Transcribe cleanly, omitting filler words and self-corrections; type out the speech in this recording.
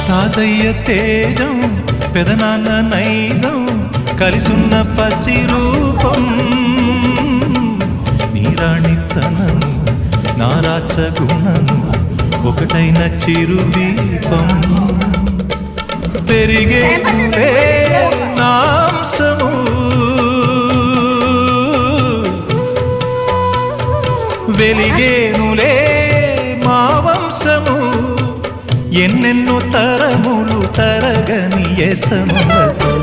తాతయ్య తేజం పెదనాన్న నైజం కలిసున్న పసి రూపం నీరాణితనము నారాచ గుణము ఒకటైన చిరుదీపం పెరిగేనులే నాంసము వెలిగేనులే మా వంశము ఎన్నెన్నో తరములు తరగని యసములతో